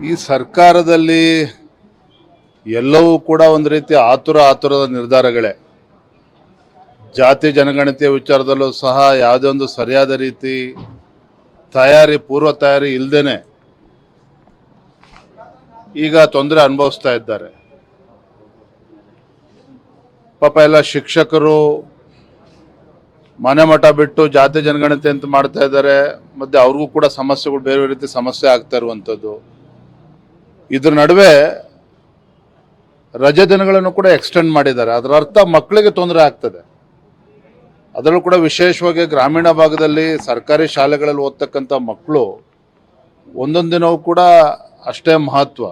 ಈ ಸರ್ಕಾರದಲ್ಲಿ ಎಲ್ಲವೂ ಕೂಡ ಒಂದು ರೀತಿ ಆತುರದ ನಿರ್ಧಾರಗಳೇ. ಜಾತಿ ಜನಗಣತಿಯ ವಿಚಾರದಲ್ಲೂ ಸಹ ಯಾವುದೇ ಒಂದು ಸರಿಯಾದ ರೀತಿ ಪೂರ್ವ ತಯಾರಿ ಇಲ್ಲದೇನೆ ಈಗ ತೊಂದರೆ ಅನುಭವಿಸ್ತಾ ಇದ್ದಾರೆ. ಪಾಪ ಎಲ್ಲ ಶಿಕ್ಷಕರು ಮನೆ ಮಠ ಬಿಟ್ಟು ಜಾತಿ ಜನಗಣತಿ ಅಂತ ಮಾಡ್ತಾ ಇದ್ದಾರೆ. ಮತ್ತೆ ಅವ್ರಿಗೂ ಕೂಡ ಸಮಸ್ಯೆಗಳು ಬೇರೆ ರೀತಿ ಸಮಸ್ಯೆ ಆಗ್ತಾ ಇರುವಂಥದ್ದು. ಇದ್ರ ನಡುವೆ ರಜೆ ದಿನಗಳನ್ನು ಕೂಡ ಎಕ್ಸ್ಟೆಂಡ್ ಮಾಡಿದ್ದಾರೆ. ಅದರ ಅರ್ಥ ಮಕ್ಕಳಿಗೆ ತೊಂದರೆ ಆಗ್ತದೆ. ಅದರಲ್ಲೂ ಕೂಡ ವಿಶೇಷವಾಗಿ ಗ್ರಾಮೀಣ ಭಾಗದಲ್ಲಿ ಸರ್ಕಾರಿ ಶಾಲೆಗಳಲ್ಲಿ ಓದ್ತಕ್ಕಂಥ ಮಕ್ಕಳು ಒಂದೊಂದು ದಿನವೂ ಕೂಡ ಅಷ್ಟೇ ಮಹತ್ವ.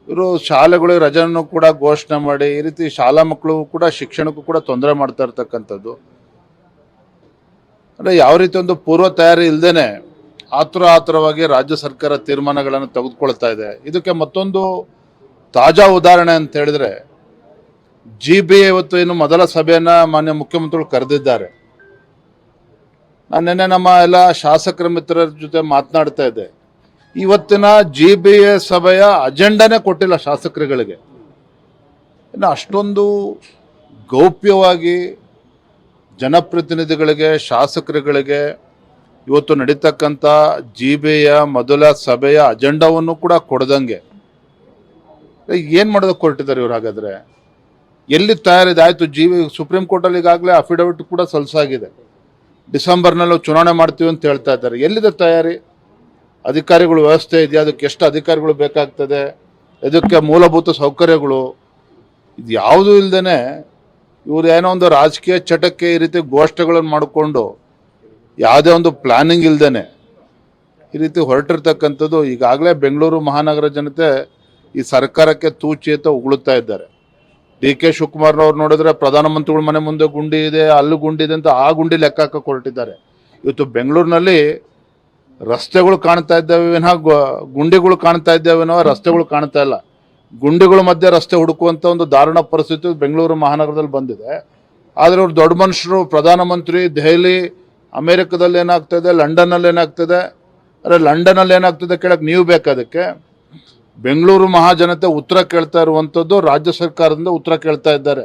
ಇವರು ಶಾಲೆಗಳಿಗೆ ರಜೆಯನ್ನು ಕೂಡ ಘೋಷಣೆ ಮಾಡಿ ಈ ರೀತಿ ಶಾಲಾ ಮಕ್ಕಳು ಕೂಡ ಶಿಕ್ಷಣಕ್ಕೂ ಕೂಡ ತೊಂದರೆ ಮಾಡ್ತಾ ಇರ್ತಕ್ಕಂಥದ್ದು. ಅಂದರೆ ಯಾವ ರೀತಿ ಒಂದು ಪೂರ್ವ ತಯಾರಿ ಇಲ್ಲದೇನೆ ಆತುರವಾಗಿ ರಾಜ್ಯ ಸರ್ಕಾರ ತೀರ್ಮಾನಗಳನ್ನು ತೆಗೆದುಕೊಳ್ತಾ ಇದೆ. ಇದಕ್ಕೆ ಮತ್ತೊಂದು ತಾಜಾ ಉದಾಹರಣೆ ಅಂತ ಹೇಳಿದ್ರೆ, GBA ಇವತ್ತು ಇನ್ನು ಮೊದಲ ಸಭೆಯನ್ನ ಮಾನ್ಯ ಮುಖ್ಯಮಂತ್ರಿಗಳು ಕರೆದಿದ್ದಾರೆ. ನಾನು ನಿನ್ನೆ ನಮ್ಮ ಎಲ್ಲ ಶಾಸಕರ ಮಿತ್ರರ ಜೊತೆ ಮಾತನಾಡ್ತಾ ಇದ್ದೆ. ಇವತ್ತಿನ GBA ಸಭೆಯ ಅಜೆಂಡಾನೇ ಕೊಟ್ಟಿಲ್ಲ ಶಾಸಕರುಗಳಿಗೆ. ಇನ್ನು ಅಷ್ಟೊಂದು ಗೌಪ್ಯವಾಗಿ ಜನಪ್ರತಿನಿಧಿಗಳಿಗೆ ಶಾಸಕರುಗಳಿಗೆ ಇವತ್ತು ನಡೀತಕ್ಕಂಥ GBA ಮೊದಲ ಸಭೆಯ ಅಜೆಂಡಾವನ್ನು ಕೂಡ ಕೊಡದಂಗೆ ಏನು ಮಾಡೋದಕ್ಕೆ ಹೊರಟಿದ್ದಾರೆ ಇವ್ರು? ಹಾಗಾದರೆ ಎಲ್ಲಿ ತಯಾರಿದೆ? ಆಯಿತು, ಸುಪ್ರೀಂ ಕೋರ್ಟಲ್ಲಿ ಈಗಾಗಲೇ ಅಫಿಡವಿಟ್ ಕೂಡ ಸಲ್ಲಿಸಾಗಿದೆ. ಡಿಸೆಂಬರ್ನಲ್ಲಿ ಚುನಾವಣೆ ಮಾಡ್ತೀವಿ ಅಂತ ಹೇಳ್ತಾ ಇದ್ದಾರೆ. ಎಲ್ಲಿದೆ ತಯಾರಿ? ಅಧಿಕಾರಿಗಳು ವ್ಯವಸ್ಥೆ ಇದೆಯಾ? ಅದಕ್ಕೆ ಎಷ್ಟು ಅಧಿಕಾರಿಗಳು ಬೇಕಾಗ್ತದೆ? ಇದಕ್ಕೆ ಮೂಲಭೂತ ಸೌಕರ್ಯಗಳು ಇದು ಯಾವುದೂ ಇಲ್ಲದೇ ಇವರು ಏನೋ ಒಂದು ರಾಜಕೀಯ ಚಟಕ್ಕೆ ಈ ರೀತಿ ಗೋಷ್ಠಿಗಳನ್ನು ಮಾಡಿಕೊಂಡು ಯಾವುದೇ ಒಂದು ಪ್ಲಾನಿಂಗ್ ಇಲ್ಲದೇ ಈ ರೀತಿ ಹೊರಟಿರ್ತಕ್ಕಂಥದ್ದು. ಈಗಾಗಲೇ ಬೆಂಗಳೂರು ಮಹಾನಗರ ಜನತೆ ಈ ಸರ್ಕಾರಕ್ಕೆ ತೂಚೇತ ಉಗುಳುತ್ತಾ ಇದ್ದಾರೆ. DK ಶಿವಕುಮಾರ್ನವ್ರು ನೋಡಿದ್ರೆ ಪ್ರಧಾನಮಂತ್ರಿಗಳ ಮನೆ ಮುಂದೆ ಗುಂಡಿ ಇದೆ, ಅಲ್ಲಿ ಗುಂಡಿ ಇದೆ ಅಂತ ಆ ಗುಂಡಿ ಲೆಕ್ಕ ಹಾಕಕ್ಕೆ ಹೊರಟಿದ್ದಾರೆ. ಇವತ್ತು ಬೆಂಗಳೂರಿನಲ್ಲಿ ರಸ್ತೆಗಳು ಕಾಣ್ತಾ ಇದ್ದಾವೆ ವಿನಃ ಗುಂಡಿಗಳು ಕಾಣ್ತಾ ಇದ್ದಾವೇನೋ, ರಸ್ತೆಗಳು ಕಾಣ್ತಾ ಇಲ್ಲ. ಗುಂಡಿಗಳ ಮಧ್ಯೆ ರಸ್ತೆ ಹುಡುಕುವಂಥ ಒಂದು ದಾರುಣ ಪರಿಸ್ಥಿತಿ ಬೆಂಗಳೂರು ಮಹಾನಗರದಲ್ಲಿ ಬಂದಿದೆ. ಆದರೆ ಅವ್ರು ದೊಡ್ಡ ಮನುಷ್ಯರು, ಪ್ರಧಾನಮಂತ್ರಿ, ದೆಹಲಿ, ಅಮೇರಿಕದಲ್ಲಿ ಏನಾಗ್ತದೆ, ಲಂಡನ್ನಲ್ಲಿ ಏನಾಗ್ತದೆ, ಅರೆ ಲಂಡನ್ನಲ್ಲಿ ಏನಾಗ್ತದೆ ಕೇಳಕ್ಕೆ ನೀವು ಬೇಕಾದಕ್ಕೆ. ಬೆಂಗಳೂರು ಮಹಾಜನತೆ ಉತ್ತರ ಕೇಳ್ತಾ ಇರುವಂಥದ್ದು ರಾಜ್ಯ ಸರ್ಕಾರದಿಂದ ಉತ್ತರ ಕೇಳ್ತಾ ಇದ್ದಾರೆ.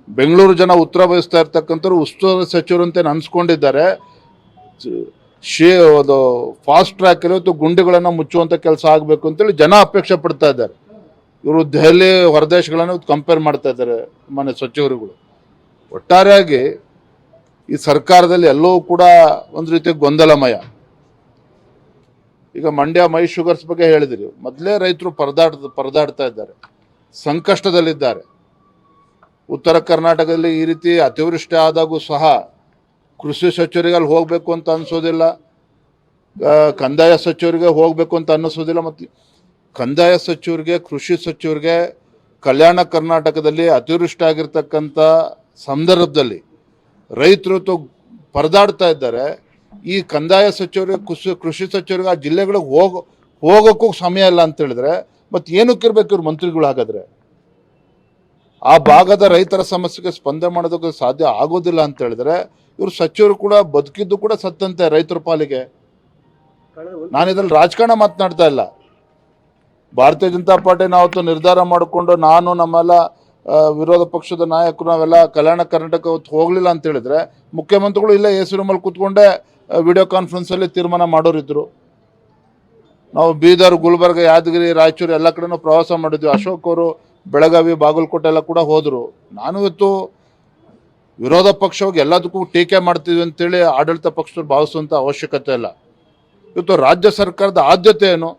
ಬೆಂಗಳೂರು ಜನ ಉತ್ತರ ಬಯಸ್ತಾ ಇರ್ತಕ್ಕಂಥವ್ರು ಉಸ್ತುವಾರಿ ಸಚಿವರಂತೆ ಅನ್ಸ್ಕೊಂಡಿದ್ದಾರೆ. ಅದು ಫಾಸ್ಟ್ ಟ್ರ್ಯಾಕ್ ಇವತ್ತು ಗುಂಡಿಗಳನ್ನು ಮುಚ್ಚುವಂಥ ಕೆಲಸ ಆಗಬೇಕು ಅಂತೇಳಿ ಜನ ಅಪೇಕ್ಷೆ ಪಡ್ತಾ ಇದ್ದಾರೆ. ಇವರು ದೆಹಲಿ ಹೊರದೇಶಗಳನ್ನು ಕಂಪೇರ್ ಮಾಡ್ತಾ ಇದ್ದಾರೆ ಮನೆ ಸಚಿವರುಗಳು. ಒಟ್ಟಾರೆಯಾಗಿ ಈ ಸರ್ಕಾರದಲ್ಲಿ ಎಲ್ಲವೂ ಕೂಡ ಒಂದು ರೀತಿ ಗೊಂದಲಮಯ. ಈಗ ಮಂಡ್ಯ ಮೈ ಶುಗರ್ಸ್ ಬಗ್ಗೆ ಹೇಳಿದಿರಿ. ಮೊದಲೇ ರೈತರು ಪರದಾಡ್ತಾ ಇದ್ದಾರೆ, ಸಂಕಷ್ಟದಲ್ಲಿದ್ದಾರೆ. ಉತ್ತರ ಕರ್ನಾಟಕದಲ್ಲಿ ಈ ರೀತಿ ಅತಿವೃಷ್ಟಿ ಆದಾಗೂ ಸಹ ಕೃಷಿ ಸಚಿವರಿಗೆ ಅಲ್ಲಿ ಹೋಗಬೇಕು ಅಂತ ಅನಿಸೋದಿಲ್ಲ, ಕಂದಾಯ ಸಚಿವರಿಗೆ ಹೋಗಬೇಕು ಅಂತ ಅನ್ನಿಸೋದಿಲ್ಲ. ಮತ್ತು ಕಂದಾಯ ಸಚಿವರಿಗೆ, ಕೃಷಿ ಸಚಿವರಿಗೆ ಕಲ್ಯಾಣ ಕರ್ನಾಟಕದಲ್ಲಿ ಅತಿವೃಷ್ಟಿ ಆಗಿರ್ತಕ್ಕಂಥ ಸಂದರ್ಭದಲ್ಲಿ ರೈತರು ಪರದಾಡ್ತಾ ಇದ್ದಾರೆ. ಈ ಕಂದಾಯ ಸಚಿವರಿಗೆ, ಕೃಷಿ ಸಚಿವರಿಗೆ ಆ ಜಿಲ್ಲೆಗಳಿಗೆ ಹೋಗೋಕ್ಕೂ ಸಮಯ ಇಲ್ಲ ಅಂತ ಹೇಳಿದ್ರೆ ಮತ್ತೆ ಏನಕ್ಕಿರ್ಬೇಕು ಇವ್ರು ಮಂತ್ರಿಗಳು? ಹಾಗಾದ್ರೆ ಆ ಭಾಗದ ರೈತರ ಸಮಸ್ಯೆಗೆ ಸ್ಪಂದನೆ ಮಾಡೋದಕ್ಕೆ ಸಾಧ್ಯ ಆಗೋದಿಲ್ಲ ಅಂತ ಹೇಳಿದ್ರೆ ಇವರು ಸಚಿವರು ಕೂಡ ಬದುಕಿದ್ದು ಕೂಡ ಸತ್ತಂತೆ ರೈತರ ಪಾಲಿಗೆ. ನಾನು ಇದ್ರಲ್ಲಿ ರಾಜಕಾರಣ ಮಾತನಾಡ್ತಾ ಇಲ್ಲ. ಭಾರತೀಯ ಜನತಾ ಪಾರ್ಟಿ ನಾವತ್ತು ನಿರ್ಧಾರ ಮಾಡಿಕೊಂಡು ನಾನು ನಮ್ಮೆಲ್ಲ ವಿರೋಧ ಪಕ್ಷದ ನಾಯಕರು ನಾವೆಲ್ಲ ಕಲ್ಯಾಣ ಕರ್ನಾಟಕ ಹೋಗ್ಲಿಲ್ಲ ಅಂತ ಹೇಳಿದ್ರೆ ಮುಖ್ಯಮಂತ್ರಿಗಳು ಇಲ್ಲೇ AC ರೂಮಲ್ಲಿ ಕೂತ್ಕೊಂಡೇ ವಿಡಿಯೋ ಕಾನ್ಫರೆನ್ಸಲ್ಲಿ ತೀರ್ಮಾನ ಮಾಡೋರಿದ್ರು. ನಾವು ಬೀದರ್, ಗುಲ್ಬರ್ಗ, ಯಾದಗಿರಿ, ರಾಯಚೂರು ಎಲ್ಲ ಕಡೆನೂ ಪ್ರವಾಸ ಮಾಡಿದ್ವಿ. ಅಶೋಕ್ ಅವರು ಬೆಳಗಾವಿ, ಬಾಗಲಕೋಟೆ ಎಲ್ಲ ಕೂಡ ಹೋದರು. ನಾನು ಇವತ್ತು ವಿರೋಧ ಪಕ್ಷವಾಗಿ ಎಲ್ಲದಕ್ಕೂ ಟೀಕೆ ಮಾಡ್ತೀವಿ ಅಂತೇಳಿ ಆಡಳಿತ ಪಕ್ಷದವ್ರು ಭಾವಿಸುವಂಥ ಅವಶ್ಯಕತೆ ಇಲ್ಲ. ಇವತ್ತು ರಾಜ್ಯ ಸರ್ಕಾರದ ಆದ್ಯತೆ ಏನು?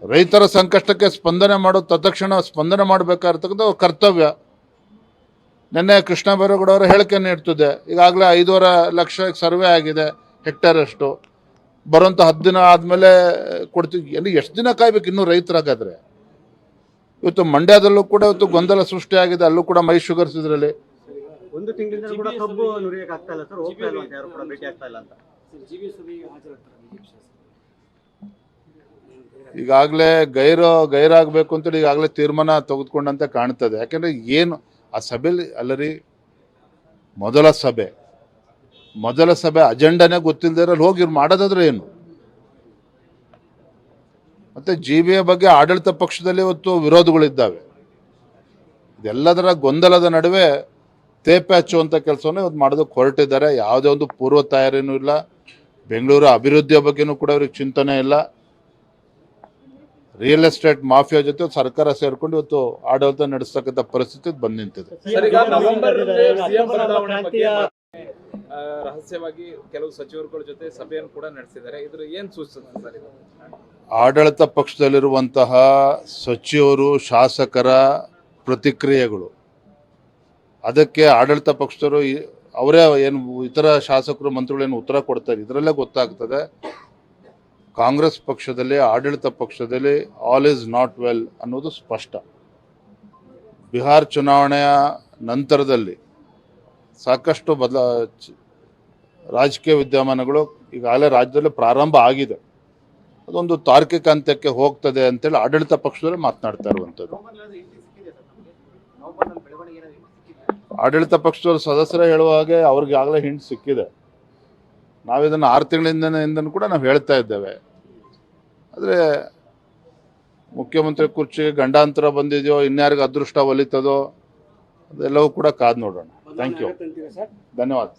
ರೈತರ ಸಂಕಷ್ಟಕ್ಕೆ ಸ್ಪಂದನೆ ಮಾಡೋದು, ತತ್ಕ್ಷಣ ಸ್ಪಂದನೆ ಮಾಡಬೇಕಾಗಿರ್ತಕ್ಕಂಥ ಕರ್ತವ್ಯ. ನಿನ್ನೆ ಕೃಷ್ಣ ಬೈರೇಗೌಡ ಅವರ ಹೇಳಿಕೆ ನೀಡ್ತಿದೆ. ಈಗಾಗಲೇ 5.5 ಲಕ್ಷ ಸರ್ವೆ ಆಗಿದೆ, ಹೆಕ್ಟೇರ್ ಅಷ್ಟು. ಬರುವಂಥ 10 ದಿನ ಆದಮೇಲೆ ಕೊಡ್ತೀವಿ. ಎಷ್ಟು ದಿನ ಕಾಯ್ಬೇಕು ಇನ್ನೂ ರೈತರಾಗಾದ್ರೆ? ಇವತ್ತು ಮಂಡ್ಯದಲ್ಲೂ ಕೂಡ ಇವತ್ತು ಗೊಂದಲ ಸೃಷ್ಟಿಯಾಗಿದೆ. ಅಲ್ಲೂ ಕೂಡ ಮೈ ಶುಗರ್ಸ್ ಇದರಲ್ಲಿ ಒಂದು ತಿಂಗಳಿಂದ ಕೂಡ ಕಬ್ಬು ನುರಿಯಕ್ಕೆ ಆಗ್ತಾ ಇಲ್ಲ ಸರ್, ಹೋಗ್ತಾ ಇಲ್ಲ ಅಂತ, ಯಾರು ಕೂಡ ಭೇಟಿ ಆಗ್ತಾ ಇಲ್ಲ ಅಂತ. ಈಗಾಗಲೇ ಗೈರಾಗಬೇಕು ಅಂತೇಳಿ ಈಗಾಗಲೇ ತೀರ್ಮಾನ ತೆಗೆದುಕೊಂಡಂತೆ ಕಾಣ್ತದೆ. ಯಾಕೆಂದರೆ ಏನು ಆ ಸಭೆಯಲ್ಲಿ ಅಲ್ಲರಿ, ಮೊದಲ ಸಭೆ ಅಜೆಂಡಾನೇ ಗೊತ್ತಿಲ್ಲದೆ ಇರೋಲ್ಲಿ ಹೋಗಿ ಇವ್ರು ಮಾಡೋದಾದ್ರೆ ಏನು? ಮತ್ತು GBA ಬಗ್ಗೆ ಆಡಳಿತ ಪಕ್ಷದಲ್ಲಿ ಇವತ್ತು ವಿರೋಧಗಳಿದ್ದಾವೆ. ಇದೆಲ್ಲದರ ಗೊಂದಲದ ನಡುವೆ ತೇಪೆ ಹಚ್ಚುವಂಥ ಕೆಲಸವನ್ನು ಇವತ್ತು ಮಾಡೋದಕ್ಕೆ ಹೊರಟಿದ್ದಾರೆ. ಯಾವುದೇ ಒಂದು ಪೂರ್ವ ತಯಾರಿನೂ ಇಲ್ಲ. ಬೆಂಗಳೂರು ಅಭಿವೃದ್ಧಿಯ ಬಗ್ಗೆನೂ ಕೂಡ ಇವ್ರಿಗೆ ಚಿಂತನೆ ಇಲ್ಲ. ರಿಯಲ್ ಎಸ್ಟೇಟ್ ಮಾಫಿಯಾ ಜೊತೆ ಸರ್ಕಾರ ಸೇರ್ಕೊಂಡು ಇವತ್ತು ಆಡಳಿತ ನಡೆಸ್ತಕ್ಕಂಥ ಪರಿಸ್ಥಿತಿ ಬಂದು ನಿಂತಿದೆ. ಸರ್, ಈಗ ನವೆಂಬರ್ನಲ್ಲಿ ಸಿಎಂ ಬದಲಾವಣೆ ಬಗ್ಗೆ ರಹಸ್ಯವಾಗಿ ಕೆಲವು ಸಚಿವರುಗಳ ಜೊತೆ ಸಭೆಯನ್ನು ಕೂಡ ನಡೆಸಿದ್ದಾರೆ. ಇದ್ರ ಏನ್ ಸೂಚಿಸುತ್ತೆ ಸರ್ ಇದು? ಆಡಳಿತ ಪಕ್ಷದಲ್ಲಿರುವಂತಹ ಸಚಿವರು ಶಾಸಕರ ಪ್ರತಿಕ್ರಿಯೆಗಳು, ಅದಕ್ಕೆ ಆಡಳಿತ ಪಕ್ಷದವರು ಅವರೇ ಏನು ಇತರ ಶಾಸಕರು ಮಂತ್ರಿಗಳೇನು ಉತ್ತರ ಕೊಡ್ತಾರೆ, ಇದರಲ್ಲೇ ಗೊತ್ತಾಗ್ತದೆ ಕಾಂಗ್ರೆಸ್ ಪಕ್ಷದಲ್ಲಿ ಆಡಳಿತ ಪಕ್ಷದಲ್ಲಿ ಆಲ್ ಈಸ್ ನಾಟ್ ವೆಲ್ ಅನ್ನೋದು ಸ್ಪಷ್ಟ. ಬಿಹಾರ್ ಚುನಾವಣೆಯ ನಂತರದಲ್ಲಿ ಸಾಕಷ್ಟು ರಾಜಕೀಯ ವಿದ್ಯಮಾನಗಳು ಈಗಾಗಲೇ ರಾಜ್ಯದಲ್ಲಿ ಪ್ರಾರಂಭ ಆಗಿದೆ. ಅದೊಂದು ತಾರ್ಕಿಕ ಅಂತ್ಯಕ್ಕೆ ಹೋಗ್ತದೆ ಅಂತೇಳಿ ಆಡಳಿತ ಪಕ್ಷದಲ್ಲಿ ಮಾತನಾಡ್ತಾ ಇರುವಂಥದ್ದು. ಆಡಳಿತ ಪಕ್ಷದವ್ರ ಸದಸ್ಯರ ಹೇಳುವ ಹಾಗೆ ಅವ್ರಿಗೆ ಆಗಲೇ ಹಿಂಟ್ ಸಿಕ್ಕಿದೆ. ನಾವಿದನ್ನು 6 ತಿಂಗಳಿಂದ ಕೂಡ ನಾವು ಹೇಳ್ತಾ ಇದ್ದೇವೆ. ಆದರೆ ಮುಖ್ಯಮಂತ್ರಿ ಕುರ್ಚಿಗೆ ಗಂಡಾಂತರ ಬಂದಿದೆಯೋ, ಇನ್ಯಾರಿಗೆ ಅದೃಷ್ಟ ಒಲಿತದೋ, ಅದೆಲ್ಲವೂ ಕೂಡ ಕಾದು ನೋಡೋಣ. ಥ್ಯಾಂಕ್ ಯು, ಧನ್ಯವಾದ.